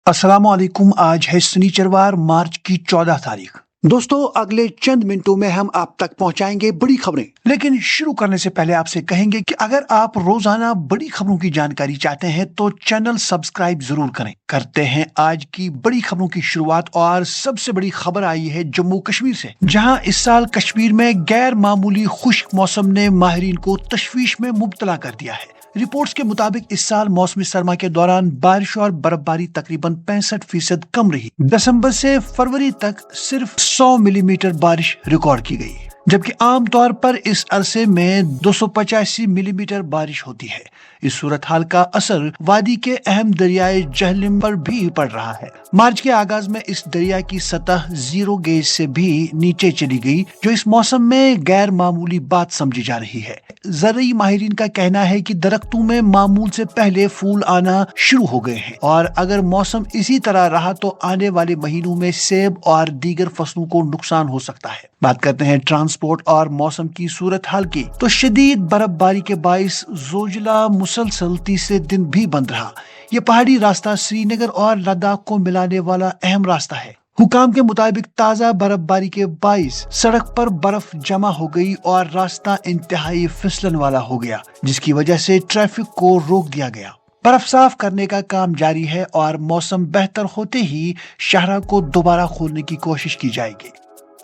अस्सलाम वालेकुम। आज है शनिचरवार मार्च की 14 तारीख। दोस्तों, अगले चंद मिनटों में हम आप तक पहुंचाएंगे बड़ी खबरें, लेकिन शुरू करने से पहले आपसे कहेंगे कि अगर आप रोजाना बड़ी खबरों की जानकारी चाहते हैं तो चैनल सब्सक्राइब जरूर करें। करते हैं आज की बड़ी खबरों की शुरुआत और सबसे बड़ी खबर आई है जम्मू कश्मीर से, जहां इस साल कश्मीर में गैर मामूली खुश्क मौसम ने माहिरीन को तशवीश में मुब्तला कर दिया है। रिपोर्ट्स के मुताबिक इस साल मौसमी सरमा के दौरान बारिश और बर्फबारी तकरीबन 65% कम रही। दिसंबर से फरवरी तक सिर्फ 100 मिलीमीटर बारिश रिकॉर्ड की गई, जबकि आमतौर पर इस अरसे में 285 मिलीमीटर बारिश होती है। इस सूरत हाल का असर वादी के अहम दरियाए जहलिम पर भी पड़ रहा है। मार्च के आगाज में इस दरिया की सतह 0 गेज से भी नीचे चली गई, जो इस मौसम में गैर मामूली बात समझी जा रही है। ज़राई माहिरीन का कहना है कि दरख्तों में मामूल से पहले फूल आना शुरू हो गए हैं और अगर मौसम इसी तरह रहा तो आने वाले महीनों में सेब और दीगर फसलों को नुकसान हो सकता है। बात करते हैं ट्रांसपोर्ट और मौसम की सूरत हाल की, तो शदीद बर्फबारी के बाइस जोजिला मुसलसल तीसरे दिन भी बंद रहा। ये पहाड़ी रास्ता श्रीनगर और लद्दाख को मिलाने वाला अहम रास्ता है। हुकाम के मुताबिक ताजा बर्फबारी के बाइस सड़क पर बर्फ जमा हो गई और रास्ता इंतहाई फिसलन वाला हो गया, जिसकी वजह से ट्रैफिक को रोक दिया गया। बर्फ साफ करने का काम जारी है और मौसम बेहतर होते ही शहर को दोबारा खोलने की कोशिश की जाएगी।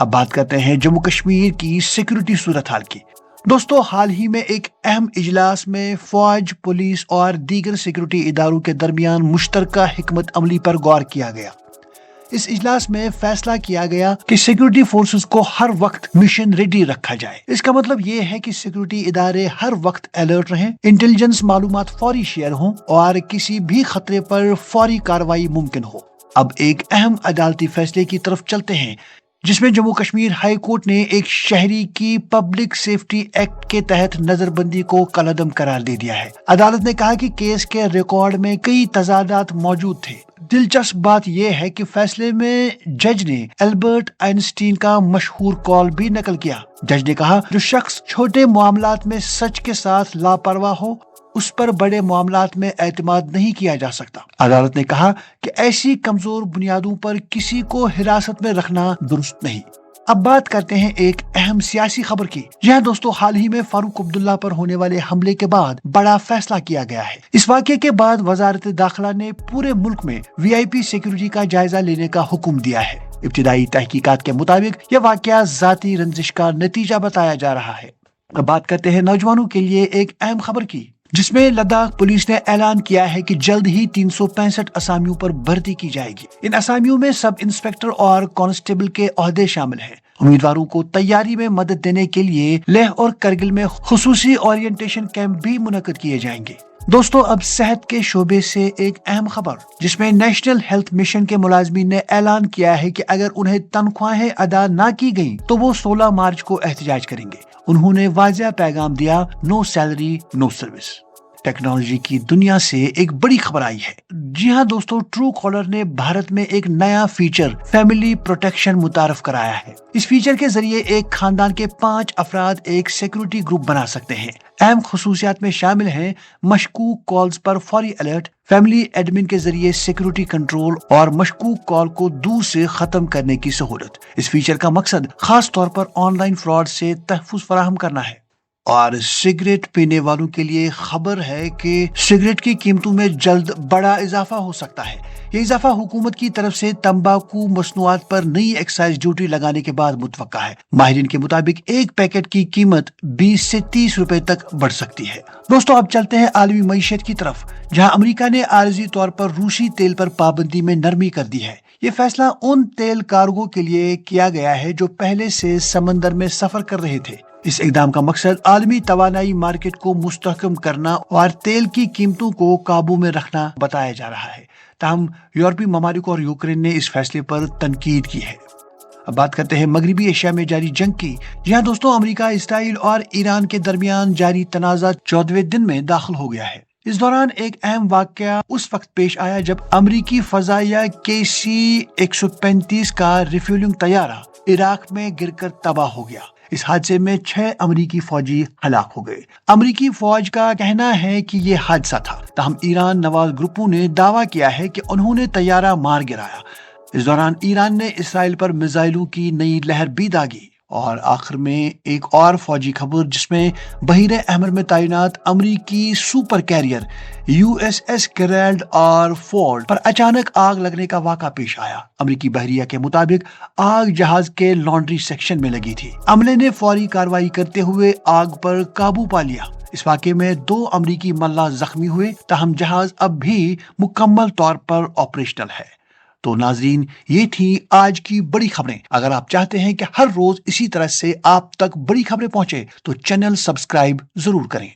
अब बात करते हैं जम्मू कश्मीर की सिक्योरिटी सूरत हाल की। दोस्तों, हाल ही में एक अहम इजलास में फौज, पुलिस और दीगर सिक्योरिटी इदारों के दरमियान मुश्तरका हिकमत अमली पर गौर किया गया। इस इजलास में फैसला किया गया कि सिक्योरिटी फोर्सेस को हर वक्त मिशन रेडी रखा जाए। इसका मतलब ये है कि सिक्योरिटी इदारे हर वक्त अलर्ट रहें, इंटेलिजेंस मालूमात फौरी शेयर हों और किसी भी खतरे पर फौरी कार्रवाई मुमकिन हो। अब एक अहम अदालती फैसले की तरफ चलते हैं, जिसमें जम्मू कश्मीर हाई कोर्ट ने एक शहरी की पब्लिक सेफ्टी एक्ट के तहत नजरबंदी को कलअदम करार दे दिया है। अदालत ने कहा कि केस के रिकॉर्ड में कई तजादात मौजूद थे। दिलचस्प बात यह है कि फैसले में जज ने एल्बर्ट आइंस्टीन का मशहूर कॉल भी नकल किया। जज ने कहा, जो शख्स छोटे मामलात में सच के साथ लापरवाह हो उस पर बड़े मामलात में एतमाद नहीं किया जा सकता। अदालत ने कहा कि ऐसी कमजोर बुनियादों पर किसी को हिरासत में रखना दुरुस्त नहीं। अब बात करते हैं एक अहम सियासी खबर की। यह दोस्तों, हाल ही में फारूक अब्दुल्ला पर होने वाले हमले के बाद बड़ा फैसला किया गया है। इस वाक़े के बाद वजारत दाखिला ने पूरे मुल्क में VIP सिक्योरिटी का जायजा लेने का हुक्म दिया है। इब्तिदाई तहकीकात के मुताबिक यह वाक़या जाती रंजिश का नतीजा बताया जा रहा है। अब बात करते हैं नौजवानों के लिए एक अहम खबर की, जिसमें लद्दाख पुलिस ने ऐलान किया है कि जल्द ही 365 असामियों पर भर्ती की जाएगी। इन असामियों में सब इंस्पेक्टर और कांस्टेबल के ओहदे शामिल हैं। उम्मीदवारों को तैयारी में मदद देने के लिए लेह और करगिल में खुसूसी ओरिएंटेशन कैंप भी मुनक्किद किए जाएंगे। दोस्तों, अब सेहत के शोबे से एक अहम खबर, जिसमें नेशनल हेल्थ मिशन के मुलाजमीन ने ऐलान किया है कि अगर उन्हें तनख्वाहें अदा न की गयी तो वो 16 मार्च को एहतजाज करेंगे। उन्होंने वाज़ेह पैगाम दिया, no salary no service. Technology की दुनिया से एक बड़ी खबर आई है। जी हाँ दोस्तों, ट्रू कॉलर ने भारत में एक नया फीचर फैमिली प्रोटेक्शन मुतारफ कराया है। इस फीचर के जरिए एक खानदान के 5 अफराद एक सिक्योरिटी ग्रुप बना सकते हैं। अहम खुसूसियात में शामिल हैं मशकूक कॉल्स पर फौरी अलर्ट, फैमिली एडमिन के जरिए सिक्योरिटी कंट्रोल और मशकूक कॉल को दूर से खत्म करने की सहूलत। इस फीचर का मकसद खास तौर पर ऑनलाइन फ्रॉड से तहफ़्फ़ुज़ फराहम करना है। और सिगरेट पीने वालों के लिए खबर है कि सिगरेट की कीमतों में जल्द बड़ा इजाफा हो सकता है। ये इजाफा हुकूमत की तरफ से तंबाकू मसनूआत पर नई एक्साइज ड्यूटी लगाने के बाद मुतवक्का है। माहिरीन के मुताबिक एक पैकेट की कीमत 20 से 30 रुपए तक बढ़ सकती है। दोस्तों, अब चलते हैं आलमी मईशत की तरफ, जहां अमेरिका ने आरजी तौर पर रूसी तेल पर पाबंदी में नरमी कर दी है। ये फैसला उन तेल कार्गो के लिए किया गया है जो पहले से समंदर में सफर कर रहे थे। इस इकदाम का मकसद आलमी तवानाई मार्केट को मुस्तहकम करना और तेल की कीमतों को काबू में रखना बताया जा रहा है। ताहम यूरोपीय ममालिक और यूक्रेन ने इस फैसले पर तनकीद की है। अब बात करते हैं मगरबी एशिया में जारी जंग की। जी हाँ दोस्तों, अमेरिका, इसराइल और ईरान के दरमियान जारी तनाज़ा 14वें दिन में दाखिल हो गया है। इस दौरान एक अहम वाकया उस वक्त पेश आया जब अमेरिकी फजाइया KC-135 का रिफ्यूलिंग तैयारा इराक में गिरकर तबाह हो गया। इस हादसे में 6 अमरीकी फौजी हलाक हो गए। अमरीकी फौज का कहना है कि ये हादसा था, ताहम ईरान नवाज ग्रुपों ने दावा किया है कि उन्होंने तैयारा मार गिराया। इस दौरान ईरान ने इसराइल पर मिसाइलों की नई लहर भी दागी। और आखिर में एक और फौजी खबर, जिसमें बहीरे अहमर में तैनात अमरीकी super carrier USS Gerald R Ford पर अचानक आग लगने का वाक़ा पेश आया। अमरीकी बहरिया के मुताबिक आग जहाज के लॉन्ड्री सेक्शन में लगी थी। अमले ने फौरी कार्रवाई करते हुए आग पर काबू पा लिया। इस वाक़े में 2 अमरीकी मल्लाह जख्मी हुए, ताहम जहाज अब भी मुकम्मल तौर पर ऑपरेशनल है। तो नाजरीन, ये थी आज की बड़ी खबरें। अगर आप चाहते हैं कि हर रोज इसी तरह से आप तक बड़ी खबरें पहुंचे तो चैनल सब्सक्राइब जरूर करें।